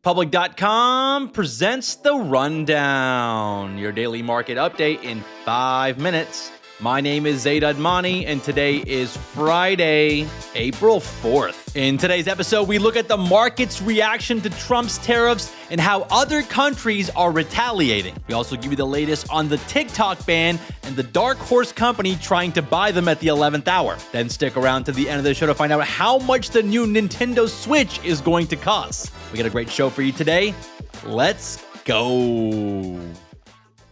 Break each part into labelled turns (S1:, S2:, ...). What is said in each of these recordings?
S1: Public.com presents The Rundown, your daily market update in 5 minutes. My name is Zaid Admani, and today is Friday, April 4th. In today's episode, we look at the market's reaction to Trump's tariffs and how other countries are retaliating. We also give you the latest on the TikTok ban and the dark horse company trying to buy them at the 11th hour. Then stick around to the end of the show to find out how much the new Nintendo Switch is going to cost. We got a great show for you today. Let's go.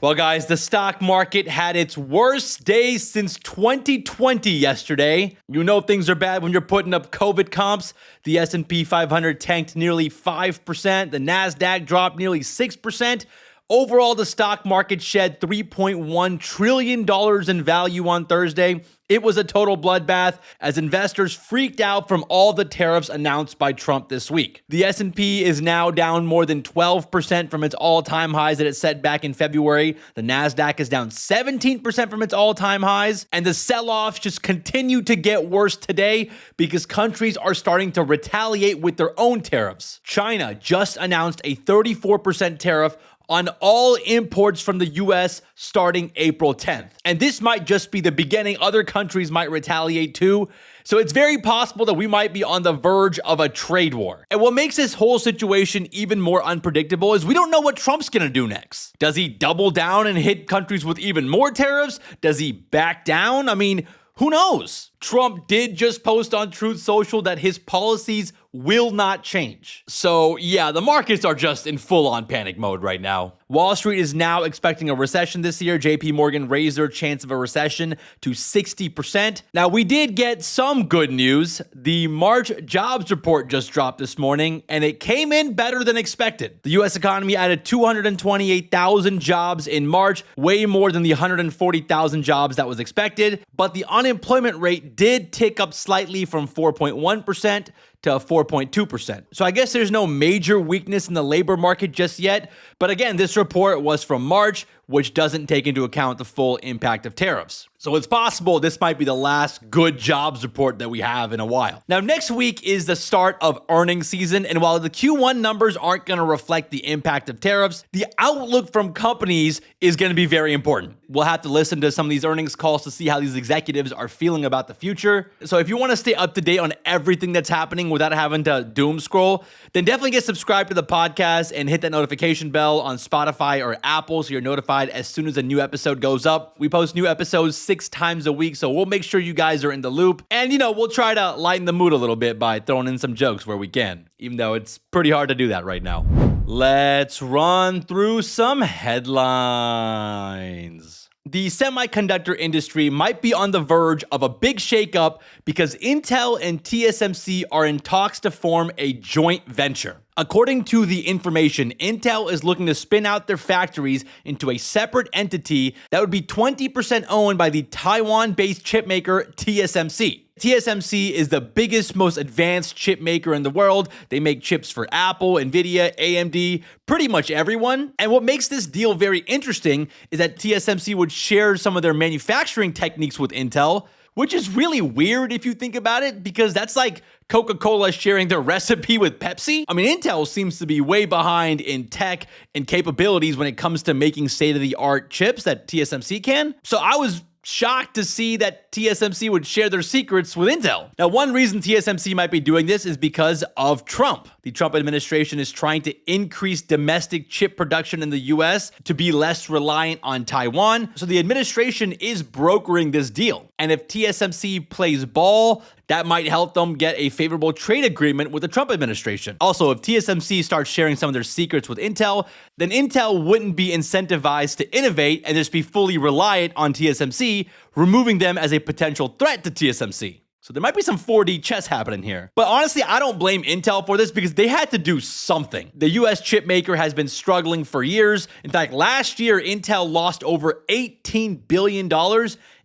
S1: Well, guys, the stock market had its worst day since 2020 yesterday. You know things are bad when you're putting up COVID comps. The S&P 500 tanked nearly 5%. The Nasdaq dropped nearly 6%. Overall, the stock market shed $3.1 trillion in value on Thursday. It was a total bloodbath as investors freaked out from all the tariffs announced by Trump this week. The S&P is now down more than 12% from its all-time highs that it set back in February. The Nasdaq is down 17% from its all-time highs. And the sell-offs just continue to get worse today because countries are starting to retaliate with their own tariffs. China just announced a 34% tariff on all imports from the U.S. starting April 10th. And this might just be the beginning. Other countries might retaliate too. So it's very possible that we might be on the verge of a trade war. And what makes this whole situation even more unpredictable is we don't know what Trump's gonna do next. Does he double down and hit countries with even more tariffs? Does he back down? I mean, who knows? Trump did just post on Truth Social that his policies will not change. So yeah, the markets are just in full-on panic mode right now. Wall Street is now expecting a recession this year. JP Morgan raised their chance of a recession to 60%. Now, we did get some good news. The March jobs report just dropped this morning, and it came in better than expected. The U.S. economy added 228,000 jobs in March, way more than the 140,000 jobs that was expected. But the unemployment rate did tick up slightly from 4.1% to 4.2%. So I guess there's no major weakness in the labor market just yet. But again, this report was from March, which doesn't take into account the full impact of tariffs. So it's possible this might be the last good jobs report that we have in a while. Now, next week is the start of earnings season, and while the Q1 numbers aren't going to reflect the impact of tariffs, the outlook from companies is going to be very important. We'll have to listen to some of these earnings calls to see how these executives are feeling about the future. So if you want to stay up to date on everything that's happening without having to doom scroll, then definitely get subscribed to the podcast and hit that notification bell on Spotify or Apple so you're notified as soon as a new episode goes up. We post new episodes 6 times a week, so we'll make sure you guys are in the loop. And, we'll try to lighten the mood a little bit by throwing in some jokes where we can, even though it's pretty hard to do that right now. Let's run through some headlines. The semiconductor industry might be on the verge of a big shakeup because Intel and TSMC are in talks to form a joint venture. According to the information, Intel is looking to spin out their factories into a separate entity that would be 20% owned by the Taiwan-based chipmaker TSMC. TSMC is the biggest, most advanced chip maker in the world. They make chips for Apple, Nvidia, AMD, pretty much everyone. And what makes this deal very interesting is that TSMC would share some of their manufacturing techniques with Intel, which is really weird if you think about it, because that's like Coca-Cola sharing their recipe with Pepsi. I mean, Intel seems to be way behind in tech and capabilities when it comes to making state-of-the-art chips that TSMC can. So I was shocked to see that TSMC would share their secrets with Intel. Now, one reason TSMC might be doing this is because of Trump. The Trump administration is trying to increase domestic chip production in the US to be less reliant on Taiwan. So the administration is brokering this deal. And if TSMC plays ball, that might help them get a favorable trade agreement with the Trump administration. Also, if TSMC starts sharing some of their secrets with Intel, then Intel wouldn't be incentivized to innovate and just be fully reliant on TSMC, removing them as a potential threat to TSMC. So there might be some 4D chess happening here. But honestly, I don't blame Intel for this because they had to do something. The US chip maker has been struggling for years. In fact, last year, Intel lost over $18 billion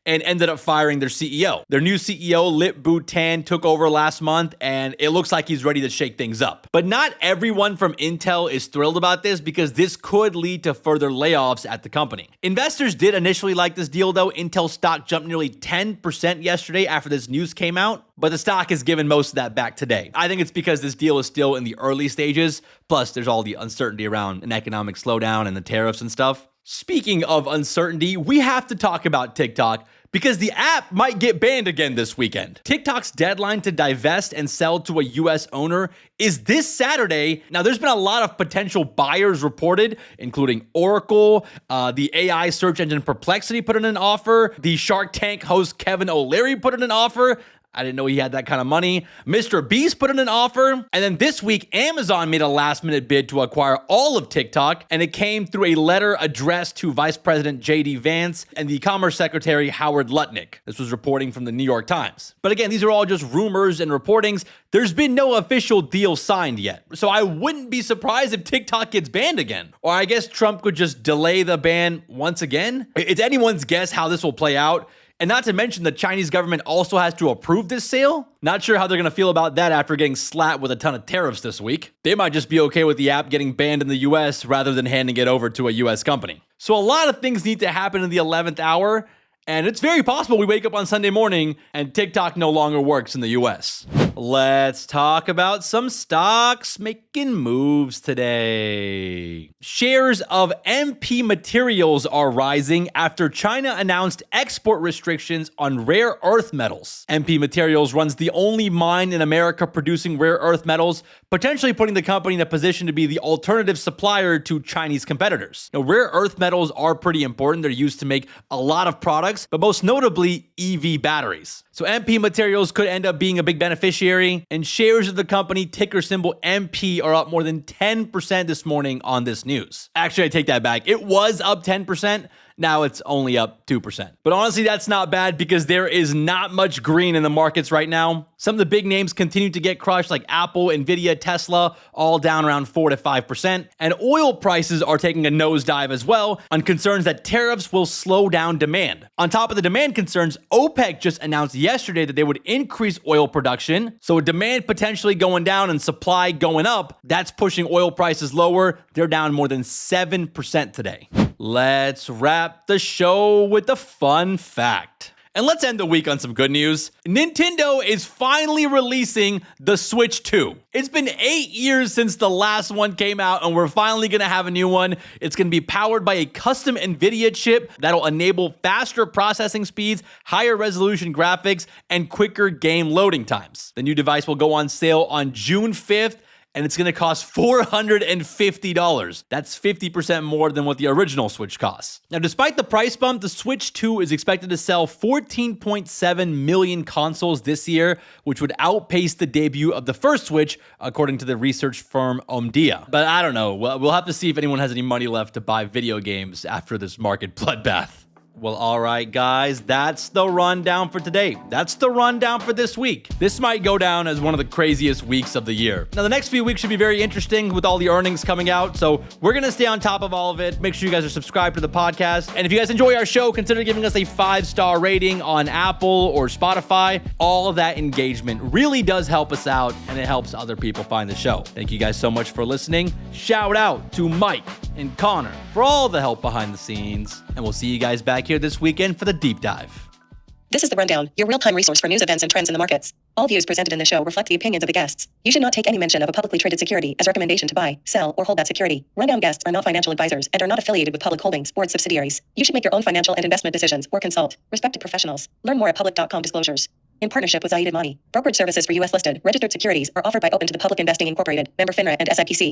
S1: and ended up firing their CEO. Their new CEO, Lip Bhutan, took over last month, and it looks like he's ready to shake things up. But not everyone from Intel is thrilled about this because this could lead to further layoffs at the company. Investors did initially like this deal, though. Intel stock jumped nearly 10% yesterday after this news came out, but the stock has given most of that back today. I think it's because this deal is still in the early stages, plus there's all the uncertainty around an economic slowdown and the tariffs and stuff. Speaking of uncertainty, we have to talk about TikTok because the app might get banned again this weekend. TikTok's deadline to divest and sell to a US owner is this Saturday. Now, there's been a lot of potential buyers reported, including Oracle, the AI search engine Perplexity put in an offer, the Shark Tank host Kevin O'Leary put in an offer. I didn't know he had that kind of money. Mr. Beast put in an offer. And then this week, Amazon made a last-minute bid to acquire all of TikTok, and it came through a letter addressed to Vice President J.D. Vance and the Commerce Secretary Howard Lutnick. This was reporting from the New York Times. But again, these are all just rumors and reportings. There's been no official deal signed yet. So I wouldn't be surprised if TikTok gets banned again. Or I guess Trump could just delay the ban once again. It's anyone's guess how this will play out. And not to mention the Chinese government also has to approve this sale. Not sure how they're going to feel about that after getting slapped with a ton of tariffs this week. They might just be okay with the app getting banned in the US rather than handing it over to a US company. So a lot of things need to happen in the 11th hour. And it's very possible we wake up on Sunday morning and TikTok no longer works in the US. Let's talk about some stocks making moves today. Shares of MP Materials are rising after China announced export restrictions on rare earth metals. MP Materials runs the only mine in America producing rare earth metals, potentially putting the company in a position to be the alternative supplier to Chinese competitors. Now, rare earth metals are pretty important. They're used to make a lot of products, but most notably EV batteries. So MP Materials could end up being a big beneficiary, and shares of the company, ticker symbol MP, are up more than 10% this morning on this news. Actually, I take that back. It was up 10%. Now it's only up 2%. But honestly, that's not bad because there is not much green in the markets right now. Some of the big names continue to get crushed, like Apple, Nvidia, Tesla, all down around 4 to 5%. And oil prices are taking a nosedive as well on concerns that tariffs will slow down demand. On top of the demand concerns, OPEC just announced yesterday that they would increase oil production. So with demand potentially going down and supply going up, that's pushing oil prices lower. They're down more than 7% today. Let's wrap the show with a fun fact. And let's end the week on some good news. Nintendo is finally releasing the Switch 2. It's been 8 years since the last one came out, and we're finally going to have a new one. It's going to be powered by a custom NVIDIA chip that'll enable faster processing speeds, higher resolution graphics, and quicker game loading times. The new device will go on sale on June 5th. And it's going to cost $450. That's 50% more than what the original Switch costs. Now, despite the price bump, the Switch 2 is expected to sell 14.7 million consoles this year, which would outpace the debut of the first Switch, according to the research firm Omdia. But I don't know. We'll have to see if anyone has any money left to buy video games after this market bloodbath. Well, all right, guys, that's the rundown for today. That's the rundown for this week. This might go down as one of the craziest weeks of the year. Now, the next few weeks should be very interesting with all the earnings coming out, so we're going to stay on top of all of it. Make sure you guys are subscribed to the podcast. And if you guys enjoy our show, consider giving us a 5-star rating on Apple or Spotify. All of that engagement really does help us out, and it helps other people find the show. Thank you guys so much for listening. Shout out to Mike and Connor for all the help behind the scenes, and we'll see you guys back here this weekend for the deep dive.
S2: This is The Rundown, your real-time resource for news, events, and trends in the markets. All views presented in the show reflect the opinions of the guests. You should not take any mention of a publicly traded security as recommendation to buy, sell, or hold that security. Rundown guests are not financial advisors and are not affiliated with Public Holdings or its subsidiaries. You should make your own financial and investment decisions or consult respected professionals. Learn more at public.com disclosures. In partnership with Zaid Admani, brokerage services for U.S. listed, registered securities are offered by Open to the Public Investing Incorporated, member FINRA and SIPC.